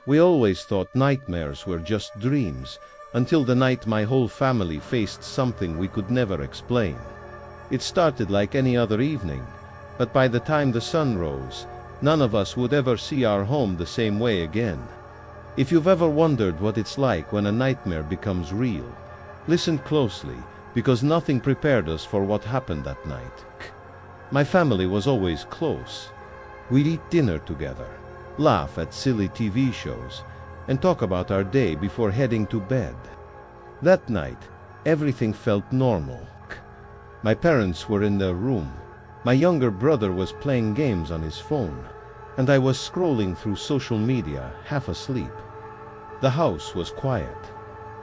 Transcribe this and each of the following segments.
We always thought nightmares were just dreams, until the night my whole family faced something we could never explain. It started like any other evening, but by the time the sun rose, none of us would ever see our home the same way again. If you've ever wondered what it's like when a nightmare becomes real, listen closely, because nothing prepared us for what happened that night. My family was always close. We'd eat dinner together, laugh at silly TV shows, and talk about our day before heading to bed. That night, everything felt normal. My parents were in their room. My younger brother was playing games on his phone, and I was scrolling through social media, half asleep. The house was quiet.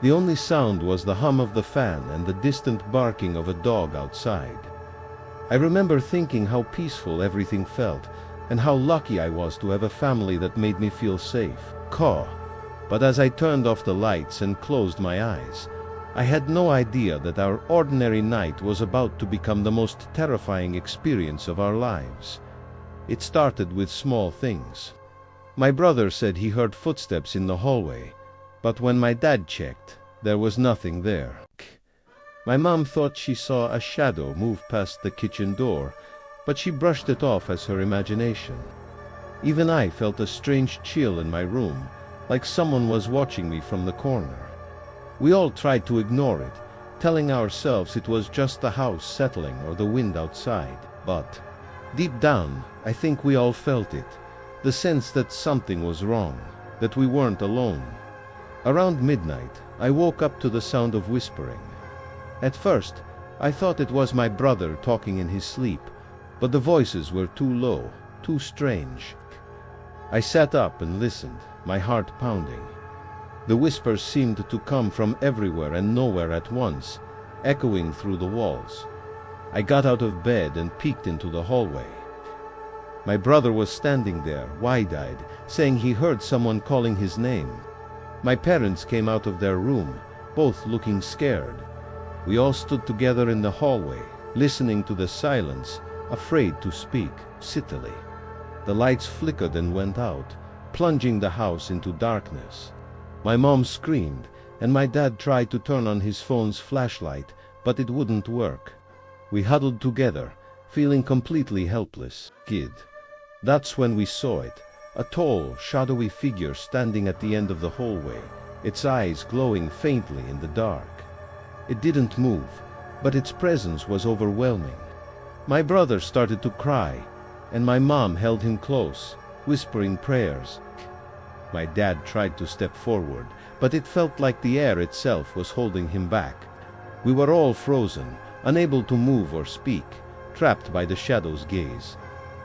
The only sound was the hum of the fan and the distant barking of a dog outside. I remember thinking how peaceful everything felt, and how lucky I was to have a family that made me feel safe. But as I turned off the lights and closed my eyes, I had no idea that our ordinary night was about to become the most terrifying experience of our lives. It started with small things. My brother said he heard footsteps in the hallway, but when my dad checked, there was nothing there. My mom thought she saw a shadow move past the kitchen door, but she brushed it off as her imagination. Even I felt a strange chill in my room, like someone was watching me from the corner. We all tried to ignore it, telling ourselves it was just the house settling or the wind outside. But deep down, I think we all felt it, the sense that something was wrong, that we weren't alone. Around midnight, I woke up to the sound of whispering. At first, I thought it was my brother talking in his sleep, but the voices were too low, too strange. I sat up and listened, my heart pounding. The whispers seemed to come from everywhere and nowhere at once, echoing through the walls. I got out of bed and peeked into the hallway. My brother was standing there, wide-eyed, saying he heard someone calling his name. My parents came out of their room, both looking scared. We all stood together in the hallway, listening to the silence, afraid to speak, sittily. The lights flickered and went out, plunging the house into darkness. My mom screamed, and my dad tried to turn on his phone's flashlight, but it wouldn't work. We huddled together, feeling completely helpless. That's when we saw it, a tall, shadowy figure standing at the end of the hallway, its eyes glowing faintly in the dark. It didn't move, but its presence was overwhelming. My brother started to cry, and my mom held him close, whispering prayers. My dad tried to step forward, but it felt like the air itself was holding him back. We were all frozen, unable to move or speak, trapped by the shadow's gaze.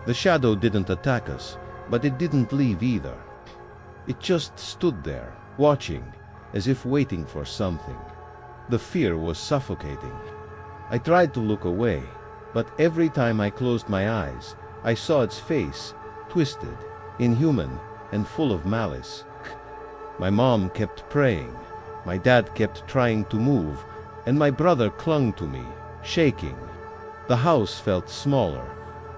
The shadow didn't attack us, but it didn't leave either. It just stood there, watching, as if waiting for something. The fear was suffocating. I tried to look away, but every time I closed my eyes, I saw its face, twisted, inhuman, and full of malice. My mom kept praying, my dad kept trying to move, and my brother clung to me, shaking. The house felt smaller,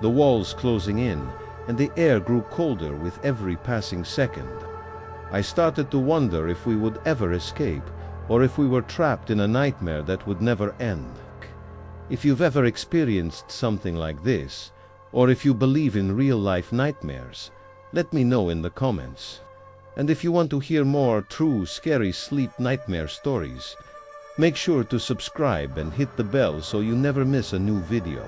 the walls closing in, and the air grew colder with every passing second. I started to wonder if we would ever escape, or if we were trapped in a nightmare that would never end. If you've ever experienced something like this, or if you believe in real-life nightmares, let me know in the comments. And if you want to hear more true, scary sleep nightmare stories, make sure to subscribe and hit the bell so you never miss a new video.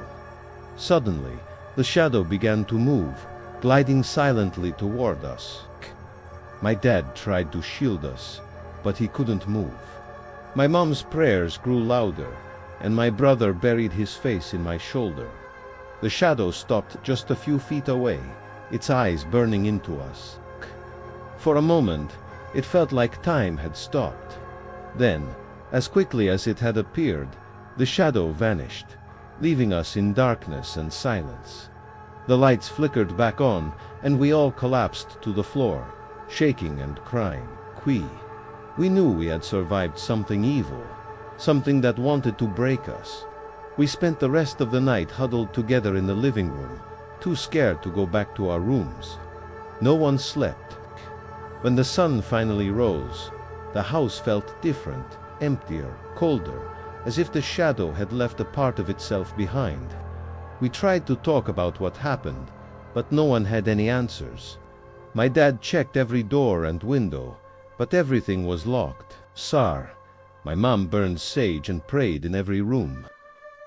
Suddenly, the shadow began to move, gliding silently toward us. My dad tried to shield us, but he couldn't move. My mom's prayers grew louder, and my brother buried his face in my shoulder. The shadow stopped just a few feet away, its eyes burning into us. For a moment, it felt like time had stopped. Then, as quickly as it had appeared, the shadow vanished, leaving us in darkness and silence. The lights flickered back on, and we all collapsed to the floor, shaking and crying. We knew we had survived something evil, something that wanted to break us. We spent the rest of the night huddled together in the living room, too scared to go back to our rooms. No one slept. When the sun finally rose, the house felt different, emptier, colder, as if the shadow had left a part of itself behind. We tried to talk about what happened, but no one had any answers. My dad checked every door and window, but everything was locked. My mom burned sage and prayed in every room.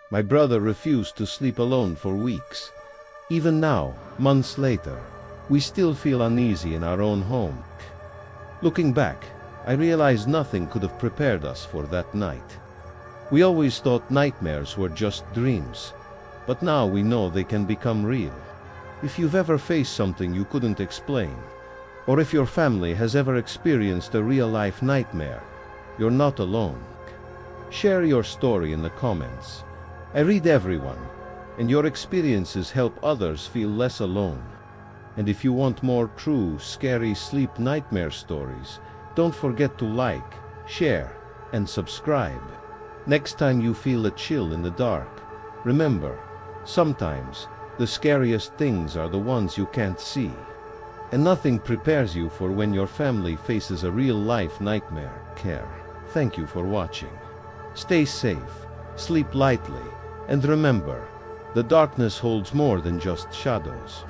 My brother refused to sleep alone for weeks. Even now, months later, we still feel uneasy in our own home. Looking back, I realize nothing could have prepared us for that night. We always thought nightmares were just dreams, but now we know they can become real. If you've ever faced something you couldn't explain, or if your family has ever experienced a real-life nightmare, you're not alone. Share your story in the comments. I read everyone, and your experiences help others feel less alone. And if you want more true, scary sleep nightmare stories, don't forget to like, share, and subscribe. Next time you feel a chill in the dark, remember, sometimes the scariest things are the ones you can't see. And nothing prepares you for when your family faces a real-life nightmare. Thank you for watching. Stay safe, sleep lightly, and remember, the darkness holds more than just shadows.